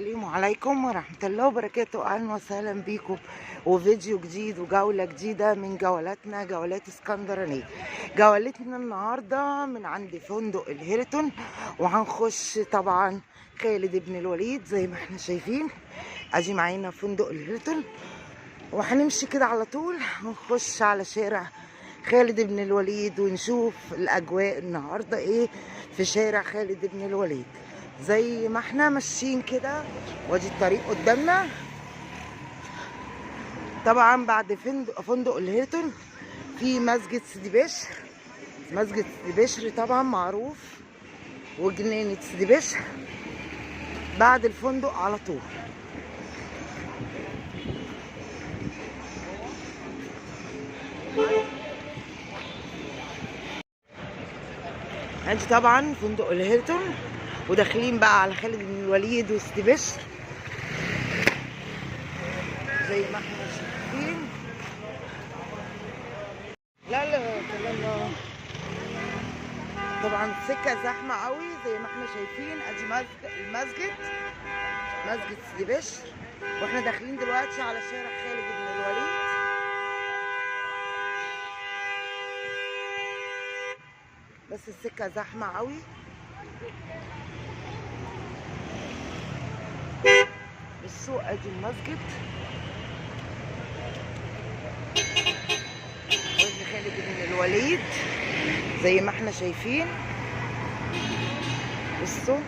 السلام عليكم ورحمة الله وبركاته. أهلا وسهلا بيكم وفيديو جديد وجولة جديدة من جولاتنا، جولات اسكندرانية. جولتنا النهاردة من عند فندق الهيلتون، وهنخش طبعا خالد بن الوليد زي ما احنا شايفين. ادي معانا فندق الهيلتون، وهنمشي كده على طول ونخش على شارع خالد بن الوليد ونشوف الأجواء النهاردة ايه في شارع خالد بن الوليد. زي ما احنا ماشيين كده وادي الطريق قدامنا. طبعا بعد فندق الهيلتون في مسجد سيدي بشر. مسجد سيدي بشر طبعا معروف، وجنينة سيدي بشر بعد الفندق على طول. ادي طبعا فندق الهيلتون، وداخلين بقى على خالد بن الوليد وسيدي بشر زي ما احنا شايفين. لا طبعا السكه زحمه قوي زي ما احنا شايفين. ادي مسجد سيدي بشر، واحنا داخلين دلوقتي على شارع خالد بن الوليد. بس السكه زحمه قوي. السوق ادي المسجد وادي خالد بن الوليد زي ما احنا شايفين. بصوا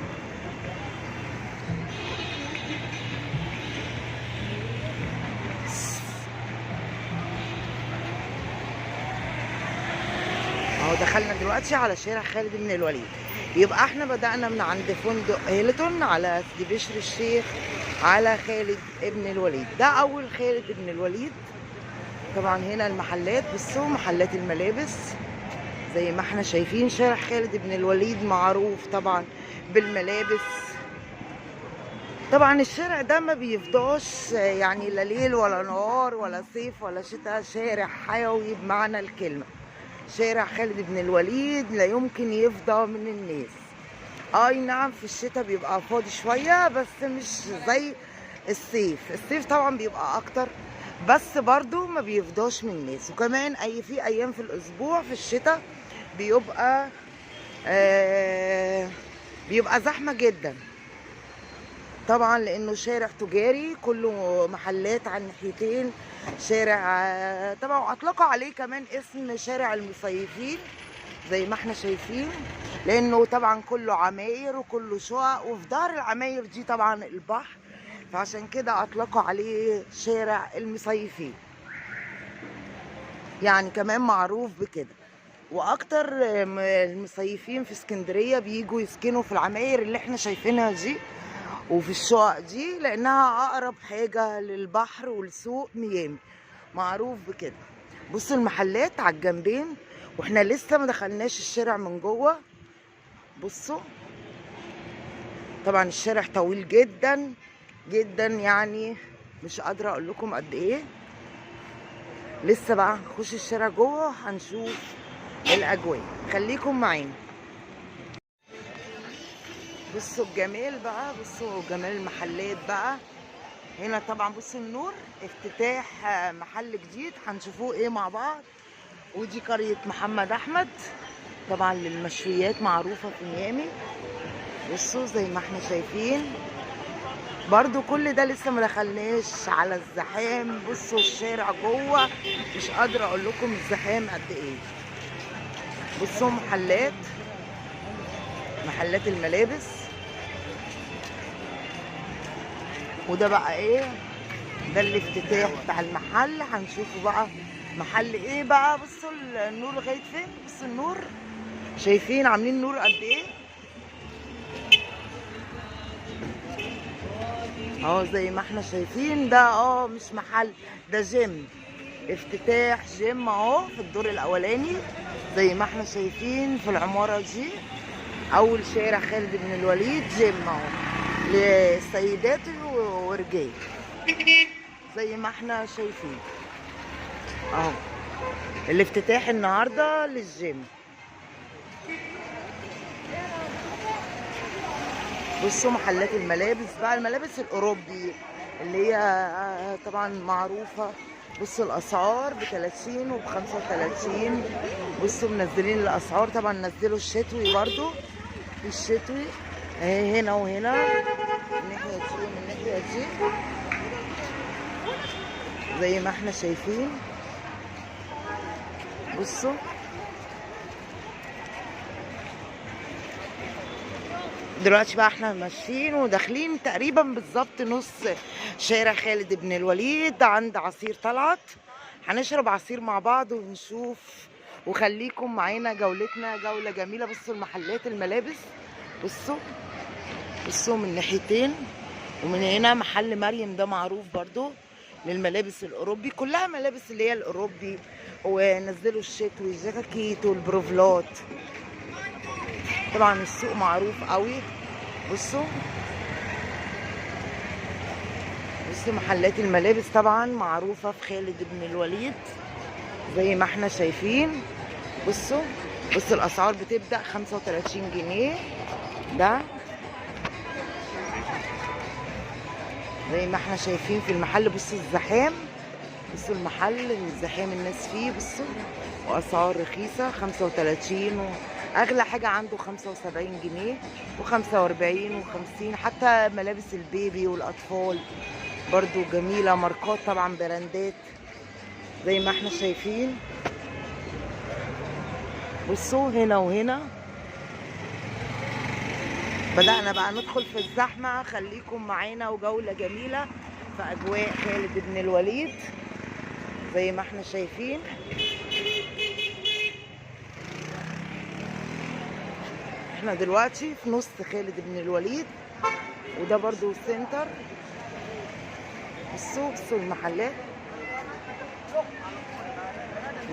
اهو دخلنا دلوقتي على شارع خالد بن الوليد. يبقى احنا بدأنا من عند فندق هيلتون على سيدي بشر الشيخ على خالد بن الوليد. ده اول خالد بن الوليد. طبعا هنا المحلات، بصوا محلات الملابس زي ما احنا شايفين. شارع خالد بن الوليد معروف طبعا بالملابس. طبعا الشارع ده ما بيفضاش يعني لا ليل ولا نهار ولا صيف ولا شتاء، شارع حيوي بمعنى الكلمة. شارع خالد بن الوليد لا يمكن يفضى من الناس. اي نعم في الشتاء بيبقى فاضي شوية، بس مش زي الصيف. الصيف طبعا بيبقى اكتر، بس برضو ما بيفضاش من الناس. وكمان في ايام في الاسبوع في الشتاء بيبقى زحمة جدا طبعا، لانه شارع تجاري كله محلات على الناحيتين. شارع طبعا اطلقوا عليه كمان اسم شارع المصيفين زي ما احنا شايفين، لانه طبعا كله عماير وكله شقق، وفي ظهر العماير دي طبعا البحر، فعشان كده اطلقوا عليه شارع المصيفين. يعني كمان معروف بكده. واكتر المصيفين في اسكندريه بيجوا يسكنوا في العماير اللي احنا شايفينها دي وفي الشقق دي، لانها اقرب حاجه للبحر والسوق ميامي، معروف بكده. بصوا المحلات على الجنبين، واحنا لسه ما دخلناش الشارع من جوه. بصوا طبعا الشارع طويل جدا جدا، يعني مش قادره اقول لكم قد ايه. لسه بقى هنخش الشارع جوه هنشوف الاجواء، خليكم معانا. بصوا الجمال بقى، بصوا جمال المحلات بقى هنا. طبعا بصوا النور، افتتاح محل جديد هنشوفوه ايه مع بعض. ودي قرية محمد احمد طبعا للمشويات، معروفة في ميامي. بصوا زي ما احنا شايفين برضو كل ده لسه ما دخلناش على الزحام. بصوا الشارع جوه مش قادرة اقول لكم الزحام قد ايه. بصوا محلات الملابس. وده بقى ايه، ده الافتتاح بتاع المحل. هنشوفه بقى محل ايه بقى. بصوا النور لغايه فين، بصوا النور، شايفين عاملين نور قد ايه اهو زي ما احنا شايفين. ده مش محل، ده جيم، افتتاح جيم اهو في الدور الاولاني زي ما احنا شايفين في العماره دي. اول شارع خالد بن الوليد جيم اهو للسيدات ورجال زي ما احنا شايفين اهو. الافتتاح النهارده للجيم. بصوا محلات الملابس بقى، الملابس الاوروبي اللي هي طبعا معروفه. بصوا الاسعار ب30 وب35. بصوا منزلين الاسعار، طبعا نزلوا الشتوي برضو. في الشتوي اهي هنا وهنا، من الناحيه دي ومن الناحيه دي زي ما احنا شايفين. بصوا دلوقتي بقى احنا ماشيين وداخلين تقريبا بالظبط نص شارع خالد بن الوليد عند عصير طلعت. هنشرب عصير مع بعض ونشوف، وخليكم معانا جولتنا جولة جميلة. بصوا المحلات الملابس، بصوا من ناحيتين. ومن هنا محل مريم ده معروف برضو للملابس الاوروبي، كلها ملابس اللي هي الاوروبي. ونزلوا الشتوي الجاكيت والبروفلات، طبعا السوق معروف قوي. بصوا محلات الملابس طبعا معروفة في خالد بن الوليد زي ما احنا شايفين. بصوا الاسعار بتبدأ 35 جنيه ده زي ما احنا شايفين في المحل. بصوا الزحام، بصوا المحل الزحام الناس فيه. بصوا واسعار رخيصة 35، اغلى حاجة عنده 75 جنيه و45 و50. حتى ملابس البيبي والاطفال برضو جميلة، ماركات طبعا براندات زي ما احنا شايفين. بصوا هنا وهنا بدأنا بقى ندخل في الزحمة. خليكم معانا وجولة جميلة في أجواء خالد بن الوليد زي ما احنا شايفين. احنا دلوقتي في نص خالد بن الوليد، وده برضو سنتر. بصوا المحلات،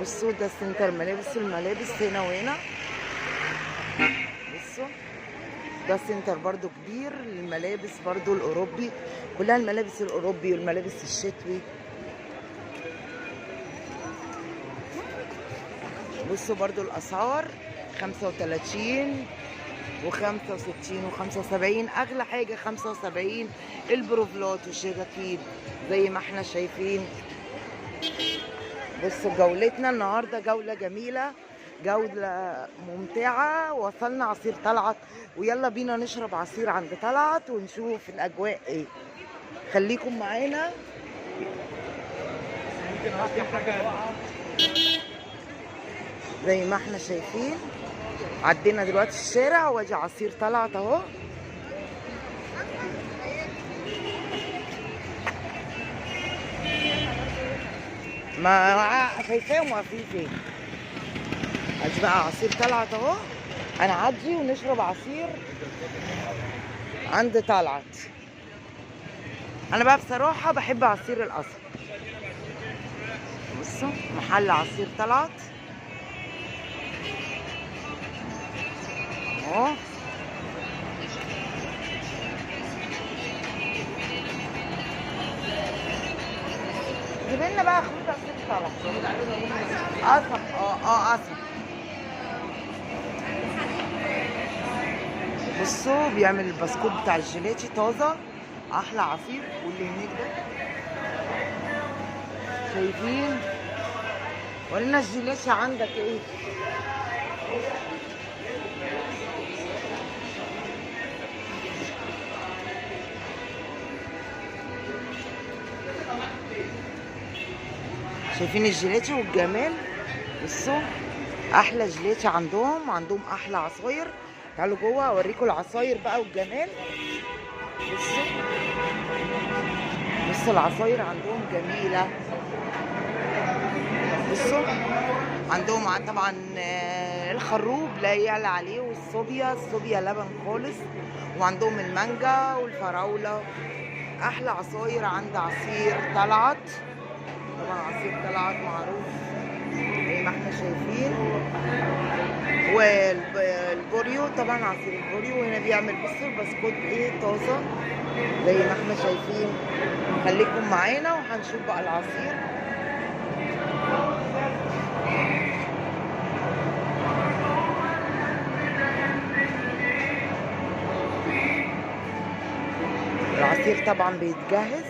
بصوا ده سنتر ملابس. الملابس هنا وهنا. بصوا ده سنتر برضو كبير للملابس برضو الاوروبي، كلها الملابس الاوروبي والملابس الشتوي. بصوا برضو الاسعار 35 و65 و75، اغلى حاجه 75 البروفلات والشباكين زي ما احنا شايفين. بصوا جولتنا النهارده جوله جميله، جولة ممتعة. وصلنا عصير طلعت، ويلا بينا نشرب عصير عند طلعت ونشوف الأجواء ايه. خليكم معانا. زي ما احنا شايفين عدينا دلوقتي الشارع وادي عصير طلعت اهو. ما شايفاهم واقفين فين. ادي بقى عصير طلعت اهو. هنعدي ونشرب عصير عند طلعت. انا بقى بصراحه بحب عصير القصب. بصوا محل عصير طلعت اهو. جيب لنا بقى خروج عصير طلعت قصب. قصب. بصوا بيعمل البسكوت بتاع الجيلاتي طازه، احلى عصير. واللي هناك ده شايفين. ورينا الجيلاتي عندك ايه. شايفين الجيلاتي والجمال. بصوا احلى جيلاتي عندهم احلى عصاير. تعالوا جوه اوريكم العصاير بقى والجمال. بصوا العصاير عندهم جميله. بصوا عندهم طبعا الخروب لا يعلى عليه، والصوبيا لبن خالص. وعندهم المانجا والفراوله. احلى عصاير عند عصير طلعت. طبعا عصير طلعت معروف زي ما احنا شايفين. والبوريو طبعا عصير البوريو. وهنا بيعمل بصوا البسكوت ايه طازه زي ما احنا شايفين. خليكم معانا وهنشوف بقى العصير. العصير طبعا بيتجهز.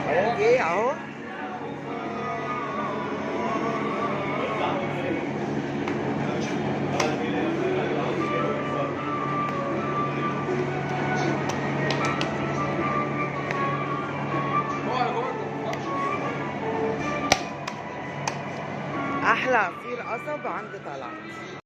اهو جه اهو. احلى عصير قصب عند طلعت.